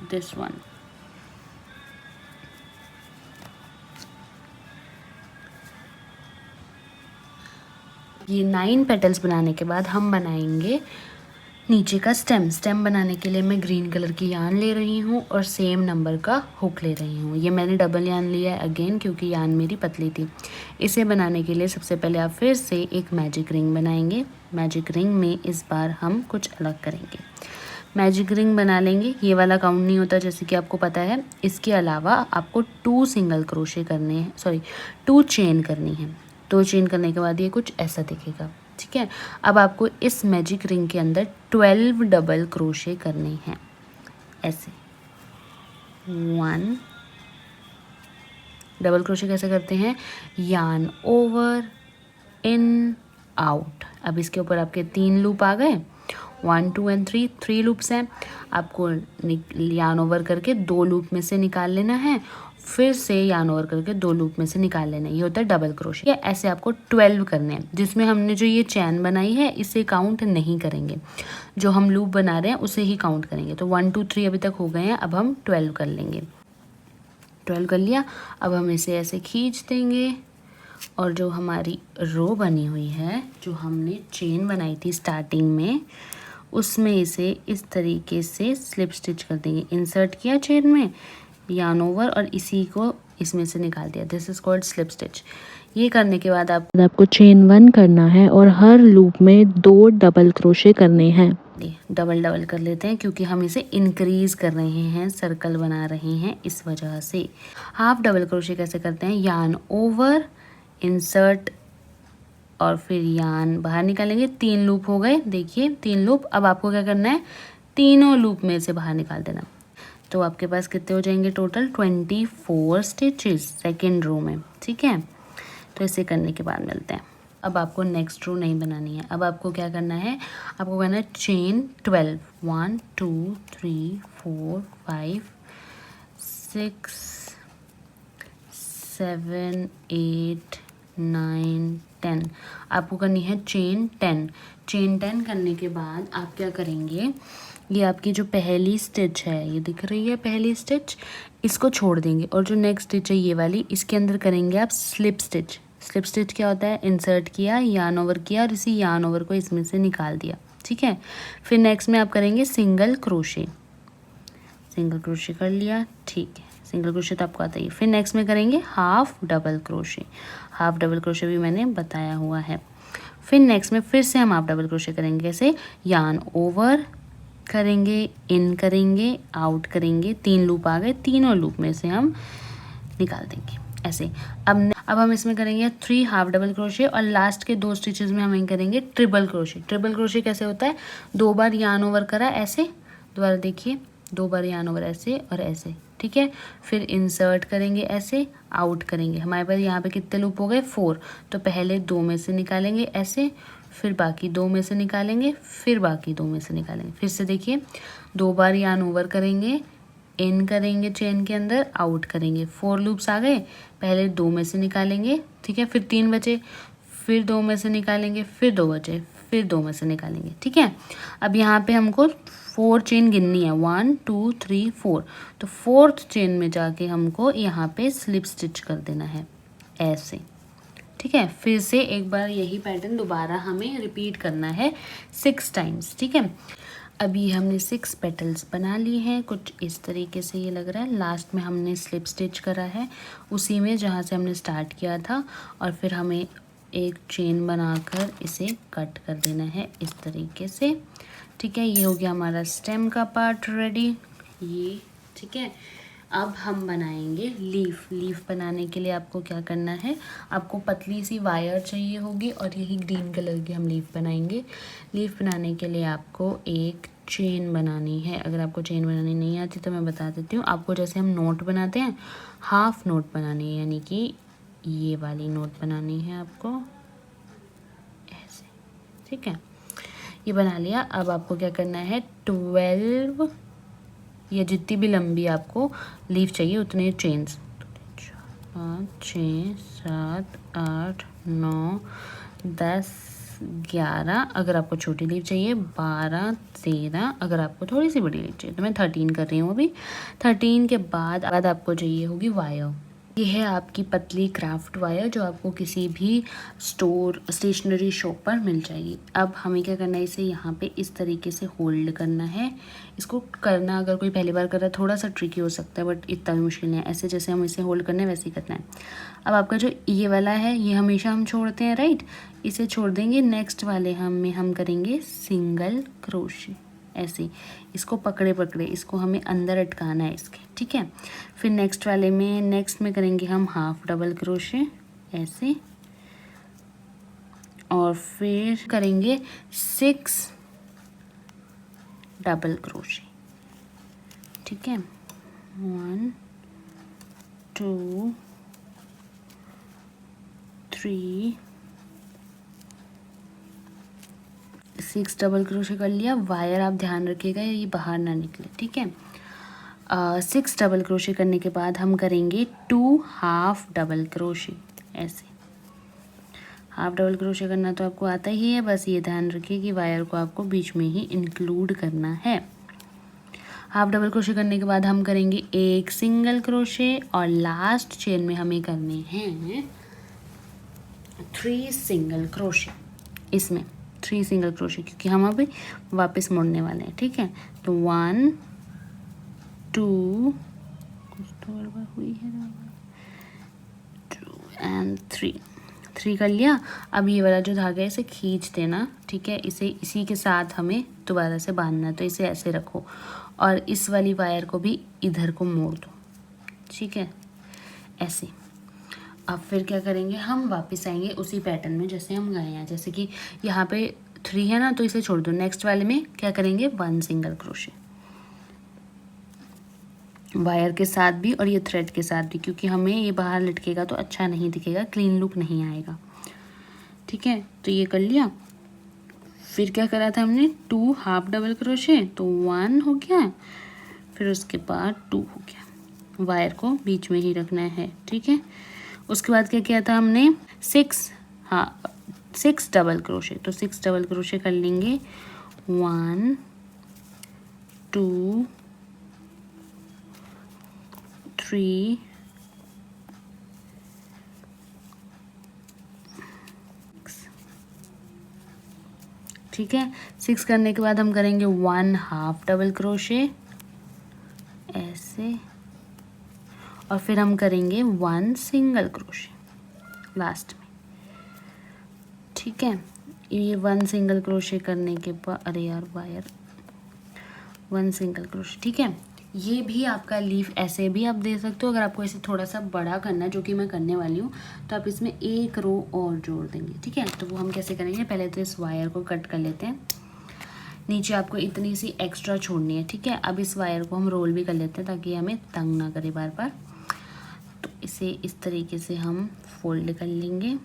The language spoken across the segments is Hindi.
This one. ये 9 पेटल्स बनाने के बाद हम बनाएंगे नीचे का स्टेम। स्टेम बनाने के लिए मैं ग्रीन कलर की यान ले रही हूँ और सेम नंबर का हुक ले रही हूँ। ये मैंने डबल यान लिया है अगेन, क्योंकि यान मेरी पतली थी। इसे बनाने के लिए सबसे पहले आप फिर से एक मैजिक रिंग बनाएंगे। मैजिक रिंग में इस बार हम कुछ अलग करेंगे। मैजिक रिंग बना लेंगे, ये वाला काउंट नहीं होता जैसे कि आपको पता है। इसके अलावा आपको 2 सिंगल क्रोशे करने हैं, सॉरी 2 चेन करनी है। 2 चेन करने के बाद ये कुछ ऐसा दिखेगा, ठीक है। अब आपको इस मैजिक रिंग के अंदर 12 डबल क्रोशे करने हैं, ऐसे। 1 डबल क्रोशे कैसे करते हैं, यान ओवर, इन, आउट। अब इसके ऊपर आपके 3 लूप आ गए, 1 2 एंड 3, 3 लूप्स हैं। आपको यान ओवर करके 2 लूप में से निकाल लेना है, फिर से यान ओवर करके 2 लूप में से निकाल लेना है। ये होता है डबल क्रोशे। ये ऐसे आपको 12 करने हैं, जिसमें हमने जो ये चैन बनाई है इसे काउंट नहीं करेंगे, जो हम लूप बना रहे हैं उसे ही काउंट करेंगे। तो 1 2 3 अभी तक हो गए हैं, अब हम 12 कर लेंगे। 12 कर लिया। अब हम इसे ऐसे खींच देंगे और जो हमारी रो बनी हुई है, जो हमने चेन बनाई थी स्टार्टिंग में, उसमें इसे इस तरीके से स्लिप स्टिच कर देंगे। इंसर्ट किया चेन में, यान ओवर, और इसी को इसमें से निकाल दिया। This is called slip stitch. ये करने के बाद आपको चेन 1 करना है और हर लूप में 2 डबल क्रोशे करने हैं। डबल डबल कर लेते हैं क्योंकि हम इसे इंक्रीज कर रहे हैं, सर्कल बना रहे हैं, इस वजह से। हाफ डबल क्रोशे कैसे करते हैं, यान ओवर, इंसर्ट और फिर यान बाहर निकालेंगे। 3 लूप हो गए, देखिए 3 लूप। अब आपको क्या करना है, तीनों लूप में से बाहर निकाल देना। तो आपके पास कितने हो जाएंगे टोटल, 24 स्टिचेस सेकेंड रो में, ठीक है। तो इसे करने के बाद मिलते हैं। अब आपको नेक्स्ट रो नहीं बनानी है, अब आपको क्या करना है, आपको करना है चेन 12, 1 2 3 4 5 6 7 8 9 10। आपको करनी है चेन 10। चेन 10 करने के बाद आप क्या करेंगे, ये आपकी जो पहली स्टिच है, ये दिख रही है पहली स्टिच, इसको छोड़ देंगे और जो नेक्स्ट स्टिच है ये वाली, इसके अंदर करेंगे आप स्लिप स्टिच। स्लिप स्टिच क्या होता है, इंसर्ट किया, यान ओवर किया और इसी यान ओवर को इसमें से निकाल दिया, ठीक है। फिर नेक्स्ट में आप करेंगे सिंगल क्रोशे। सिंगल क्रोशे कर लिया, ठीक है, सिंगल क्रोशे तो आपको आता ही है। फिर नेक्स्ट में करेंगे half double crochet. Half double crochet भी मैंने बताया हुआ है। फिर नेक्स्ट में फिर से हम हाफ डबल क्रोशे करेंगे, कैसे, यान ओवर करेंगे, इन करेंगे, आउट करेंगे। 3 लूप आ गए, तीनों लूप में से हम निकाल देंगे, ऐसे। अब हम इसमें करेंगे 3 हाफ डबल क्रोशे और लास्ट के 2 स्टिचेस में हम करेंगे ट्रिपल क्रोशे। ट्रिपल क्रोशे कैसे होता है, 2 बार यान ओवर करा ऐसे, दोबारा देखिए 2 बार यान ओवर ऐसे और ऐसे, ठीक है। फिर इंसर्ट करेंगे ऐसे, आउट करेंगे। हमारे पास यहाँ पे कितने लूप हो गए, 4। तो पहले 2 में से निकालेंगे ऐसे, फिर बाकी 2 में से निकालेंगे, फिर बाकी 2 में से निकालेंगे। फिर से देखिए 2 बार यान ओवर करेंगे, इन करेंगे चेन के अंदर, आउट करेंगे। 4 लूप्स आ गए, पहले 2 में से निकालेंगे, ठीक है, फिर 3 बचे, फिर 2 में से निकालेंगे, फिर 2 बचे, फिर 2 में से निकालेंगे, ठीक है। अब यहाँ पे हमको 4 चेन गिननी है, 1 2 3 4। तो 4th चेन में जाके हमको यहाँ पे स्लिप स्टिच कर देना है, ऐसे, ठीक है। फिर से एक बार यही पैटर्न दोबारा हमें रिपीट करना है 6 टाइम्स, ठीक है। अभी हमने 6 पेटल्स बना लिए हैं, कुछ इस तरीके से ये लग रहा है। लास्ट में हमने स्लिप स्टिच करा है उसी में जहाँ से हमने स्टार्ट किया था, और फिर हमें एक चेन बनाकर इसे कट कर देना है इस तरीके से, ठीक है। ये हो गया हमारा स्टेम का पार्ट रेडी, ये, ठीक है। अब हम बनाएंगे लीफ। लीफ बनाने के लिए आपको क्या करना है, आपको पतली सी वायर चाहिए होगी और यही ग्रीन कलर की हम लीफ बनाएंगे। लीफ बनाने के लिए आपको एक चेन बनानी है। अगर आपको चेन बनानी नहीं आती तो मैं बता देती हूँ आपको। जैसे हम नोट बनाते हैं, हाफ नोट बनानी है, यानी कि ये वाली नोट बनानी है आपको ऐसे, ठीक है। ये बना लिया। अब आपको क्या करना है, 12 या जितनी भी लंबी आपको लीफ चाहिए उतने चेन्स, 5 6 7 8 9 10 11 अगर आपको छोटी लीफ चाहिए, 12 13 अगर आपको थोड़ी सी बड़ी लीफ चाहिए। तो मैं 13 कर रही हूँ अभी। 13 के बाद आपको चाहिए होगी वायर। ये है आपकी पतली क्राफ्ट वायर जो आपको किसी भी स्टोर स्टेशनरी शॉप पर मिल जाएगी। अब हमें क्या करना है, इसे यहाँ पे इस तरीके से होल्ड करना है। इसको करना अगर कोई पहली बार कर रहा है थोड़ा सा ट्रिकी हो सकता है, बट इतना भी मुश्किल नहीं है। ऐसे जैसे हम इसे होल्ड करना है वैसे ही करना है। अब आपका जो ये वाला है ये हमेशा हम छोड़ते हैं, राइट, इसे छोड़ देंगे। नेक्स्ट वाले हम करेंगे सिंगल क्रोशे। ऐसे इसको पकड़े पकड़े इसको हमें अंदर अटकाना है इसके, ठीक है। फिर नेक्स्ट में करेंगे हम हाफ डबल क्रोशे ऐसे, और फिर करेंगे 6 डबल क्रोशे, ठीक है। 1 2 3 6 डबल क्रोशे कर लिया। वायर आप ध्यान रखिएगा ये बाहर ना निकले, ठीक है। 6 डबल क्रोशे करने के बाद हम करेंगे 2 हाफ डबल क्रोशे ऐसे। हाफ डबल क्रोशे करना तो आपको आता ही है, बस ये ध्यान रखिए कि वायर को आपको बीच में ही इंक्लूड करना है। हाफ डबल क्रोशे करने के बाद हम करेंगे एक सिंगल क्रोशे, और लास्ट चेन में हमें करने हैं 3 सिंगल क्रोशे। इसमें 3 सिंगल क्रोशे क्योंकि हम अभी वापस मुड़ने वाले हैं, ठीक है। तो 1 2 कुछ तो गड़बड़ हुई है, 2 एंड 3 कर लिया। अब ये वाला जो धागा है इसे खींच देना, ठीक है। इसे इसी के साथ हमें दोबारा से बांधना है, तो इसे ऐसे रखो और इस वाली वायर को भी इधर को मोड़ दो, ठीक है, ऐसे। अब फिर क्या करेंगे, हम वापस आएंगे उसी पैटर्न में जैसे हम गए हैं। जैसे कि यहाँ पे 3 है ना, तो इसे छोड़ दो। नेक्स्ट वाले में क्या करेंगे 1 सिंगल क्रोशे वायर के साथ भी और ये थ्रेड के साथ भी, क्योंकि हमें ये बाहर लटकेगा तो अच्छा नहीं दिखेगा, क्लीन लुक नहीं आएगा, ठीक है। तो ये कर लिया। फिर क्या करा था हमने 2 हाफ डबल क्रोशे, तो 1 हो गया, फिर उसके बाद 2 हो गया। वायर को बीच में ही रखना है, ठीक है। उसके बाद क्या किया था हमने 6 डबल क्रोशे, तो 6 डबल क्रोशे कर लेंगे। 1 2 3 ठीक है। 6 करने के बाद हम करेंगे 1 हाफ डबल क्रोशे ऐसे, और फिर हम करेंगे 1 सिंगल क्रोशे लास्ट में, ठीक है। ये 1 सिंगल क्रोशे करने के बाद, अरे यार वायर, 1 सिंगल क्रोशे, ठीक है। ये भी आपका लीफ ऐसे भी आप दे सकते हो। अगर आपको इसे थोड़ा सा बड़ा करना है, जो कि मैं करने वाली हूँ, तो आप इसमें एक रो और जोड़ देंगे, ठीक है। तो वो हम कैसे करेंगे, पहले तो इस वायर को कट कर लेते हैं। नीचे आपको इतनी सी एक्स्ट्रा छोड़नी है, ठीक है। अब इस वायर को हम रोल भी कर लेते हैं ताकि हमें तंग ना करे बार बार। तो इसे इस तरीके से हम फोल्ड कर लेंगे।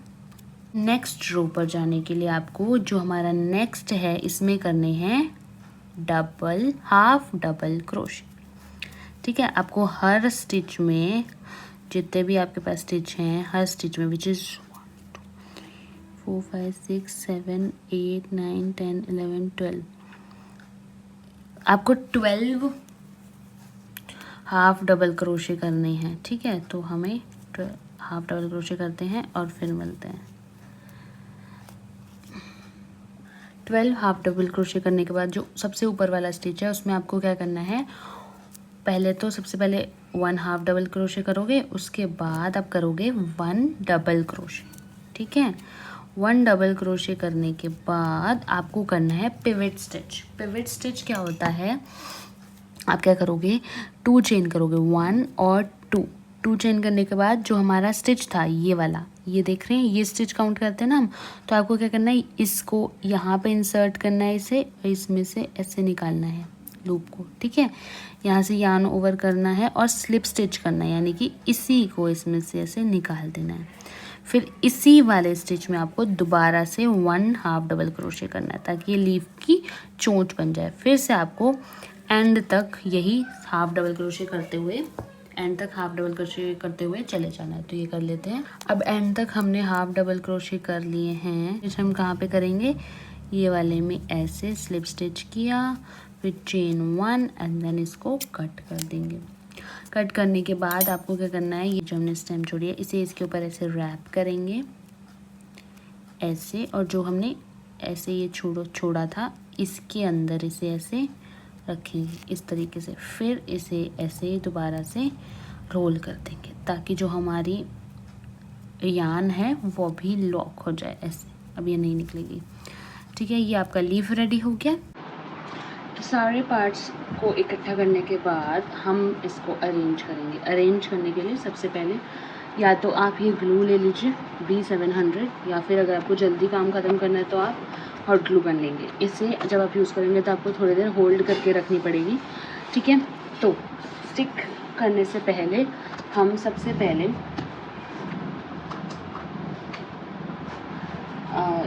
नेक्स्ट रो पर जाने के लिए आपको जो हमारा नेक्स्ट है इसमें करने हैं हाफ डबल क्रोशे, ठीक है। आपको हर स्टिच में, जितने भी आपके पास स्टिच हैं, हर स्टिच में, विच इज़ 1 2 4 5 6 7 8 9 10 11 12, आपको 12 हाफ डबल क्रोशे करने हैं, ठीक है। तो हमें हाफ डबल क्रोशे करते हैं और फिर मिलते हैं। 12 हाफ डबल क्रोशे करने के बाद जो सबसे ऊपर वाला स्टिच है उसमें आपको क्या करना है, पहले तो सबसे पहले 1 हाफ डबल क्रोशे करोगे, उसके बाद आप करोगे 1 डबल क्रोशे, ठीक है। 1 डबल क्रोशे करने के बाद आपको करना है पिवट स्टिच। पिवट स्टिच क्या होता है, आप क्या करोगे, 2 चेन करोगे, 1 और 2 चेन करने के बाद जो हमारा स्टिच था ये वाला, ये देख रहे हैं, ये स्टिच काउंट करते हैं ना हम। तो आपको क्या करना है, इसको यहाँ पे इंसर्ट करना है, इसे इसमें से ऐसे निकालना है लूप को, ठीक है। यहाँ से यार्न ओवर करना है और स्लिप स्टिच करना है, यानी कि इसी को इसमें से ऐसे निकाल देना है। फिर इसी वाले स्टिच में आपको दोबारा से 1 हाफ डबल क्रोशे करना है ताकि ये लीफ की चोंच बन जाए। फिर से आपको एंड तक यही हाफ डबल क्रोशे करते हुए एंड तक हाफ डबल क्रोशे करते हुए चले जाना है। तो ये कर लेते हैं। अब एंड तक हमने हाफ डबल क्रोशे कर लिए हैं। इसे हम कहाँ पे करेंगे, ये वाले में ऐसे स्लिप स्टिच किया, फिर चेन 1 एंड देन इसको कट कर देंगे। कट करने के बाद आपको क्या करना है, ये जो हमने स्टेम छोड़ी है इसे इसके ऊपर ऐसे रैप करेंगे ऐसे, और जो हमने ऐसे ये छोड़ा था इसके अंदर इसे ऐसे रखेंगे इस तरीके से। फिर इसे ऐसे दोबारा से रोल कर देंगे ताकि जो हमारी यान है वो भी लॉक हो जाए ऐसे। अब ये नहीं निकलेगी। ठीक है, ये आपका लीफ रेडी हो गया। तो सारे पार्ट्स को इकट्ठा करने के बाद हम इसको अरेंज करेंगे। अरेंज करने के लिए सबसे पहले या तो आप ये ग्लू ले लीजिए B700, या फिर अगर आपको जल्दी काम ख़त्म करना है तो आप हॉट ग्लू गन लेंगे। इसे जब आप यूज़ करेंगे तो आपको थोड़ी देर होल्ड करके रखनी पड़ेगी। ठीक है, तो स्टिक करने से पहले हम सबसे पहले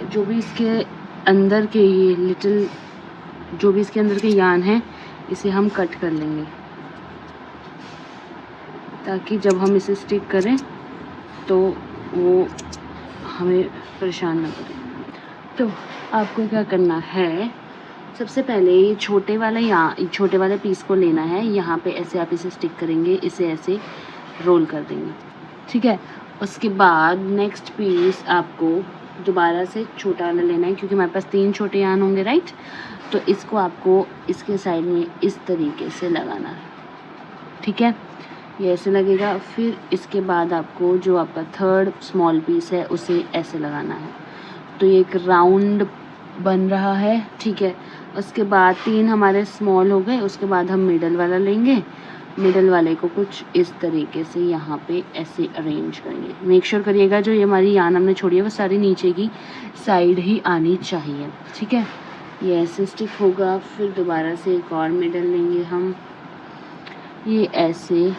जो भी इसके अंदर के ये लिटिल जो भी इसके अंदर के यान है इसे हम कट कर लेंगे ताकि जब हम इसे स्टिक करें तो वो हमें परेशान ना करे। तो आपको क्या करना है, सबसे पहले ये छोटे वाले पीस को लेना है। यहाँ पे ऐसे आप इसे स्टिक करेंगे, इसे ऐसे रोल कर देंगे। ठीक है, उसके बाद नेक्स्ट पीस आपको दोबारा से छोटा वाला लेना है क्योंकि हमारे पास 3 छोटे यान होंगे, राइट। तो इसको आपको इसके साइड में इस तरीके से लगाना है। ठीक है, ये ऐसे लगेगा। फिर इसके बाद आपको जो आपका थर्ड स्मॉल पीस है उसे ऐसे लगाना है। तो ये एक राउंड बन रहा है। ठीक है, उसके बाद 3 हमारे स्मॉल हो गए। उसके बाद हम मिडल वाला लेंगे। मिडल वाले को कुछ इस तरीके से यहाँ पे ऐसे अरेंज करेंगे। मेक श्योर करिएगा जो ये हमारी यान हमने छोड़ी है वो सारी नीचे की साइड ही आनी चाहिए। ठीक है, ये ऐसे स्टिक होगा। फिर दोबारा से एक और मिडल लेंगे हम, ये ऐसे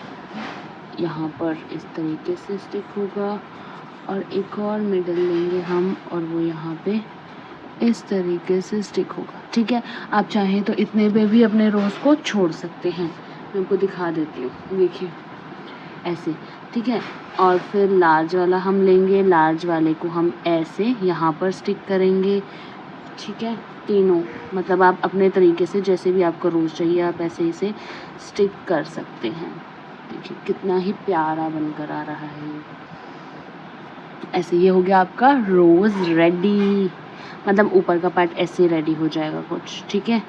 यहाँ पर इस तरीके से स्टिक होगा, और एक और मिडल लेंगे हम और वो यहाँ पे इस तरीके से स्टिक होगा। ठीक है, आप चाहें तो इतने पे भी अपने रोज़ को छोड़ सकते हैं। मैं आपको दिखा देती हूँ, देखिए ऐसे। ठीक है, और फिर लार्ज वाला हम लेंगे। लार्ज वाले को हम ऐसे यहाँ पर स्टिक करेंगे। ठीक है, तीनों मतलब आप अपने तरीके से जैसे भी आपको रोज़ चाहिए आप ऐसे इसे स्टिक कर सकते हैं। देखिए कितना ही प्यारा बनकर आ रहा है ये। ऐसे ये हो गया आपका रोज़ रेडी, मतलब ऊपर का पार्ट ऐसे रेडी हो जाएगा कुछ। ठीक है,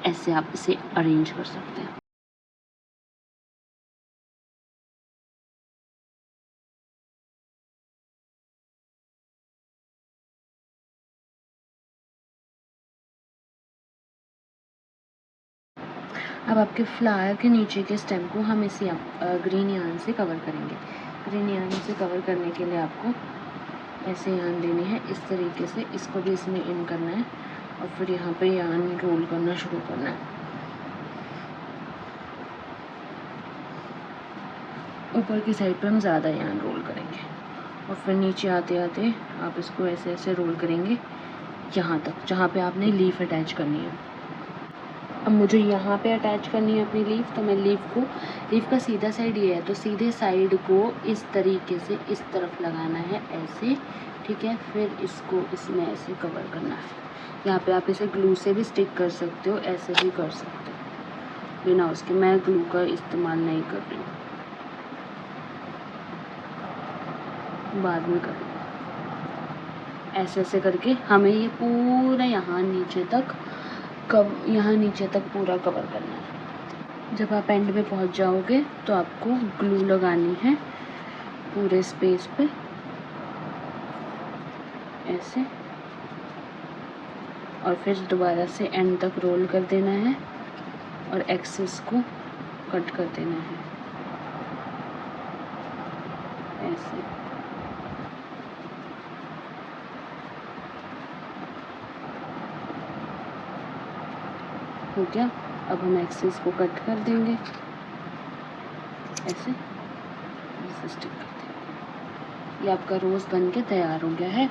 ऐसे आप इसे अरेंज कर सकते हैं। अब आपके फ्लावर के नीचे के स्टेम को हम इसी ग्रीन यार्न से कवर करेंगे। ग्रीन यार्न से कवर करने के लिए आपको ऐसे यार्न लेने हैं इस तरीके से, इसको भी इसमें इन करना है और फिर यहाँ पे यार्न रोल करना शुरू करना है। ऊपर की साइड पे हम ज़्यादा यार्न रोल करेंगे और फिर नीचे आते आते आप इसको ऐसे ऐसे रोल करेंगे यहाँ तक जहाँ पे आपने लीफ अटैच करनी है। अब मुझे यहाँ पे अटैच करनी है अपनी लीफ, तो मैं लीफ का सीधा साइड ये है, तो सीधे साइड को इस तरीके से इस तरफ लगाना है ऐसे। ठीक है, फिर इसको इसमें ऐसे कवर करना है। यहाँ पे आप इसे ग्लू से भी स्टिक कर सकते हो, ऐसे भी कर सकते हो बिना उसके। मैं ग्लू का इस्तेमाल नहीं कर रही हूँ, बाद में करूँगी। ऐसे ऐसे करके हमें ये पूरा यहाँ नीचे तक पूरा कवर करना है। जब आप एंड में पहुँच जाओगे तो आपको ग्लू लगानी है पूरे स्पेस पे ऐसे, और फिर दोबारा से एंड तक रोल कर देना है और एक्सेस को कट कर देना है ऐसे। हो गया। अब हम एक्सेस को कट कर देंगे ऐसे स्टिक कर देंगे। ये आपका रोज़ बन के तैयार हो गया है।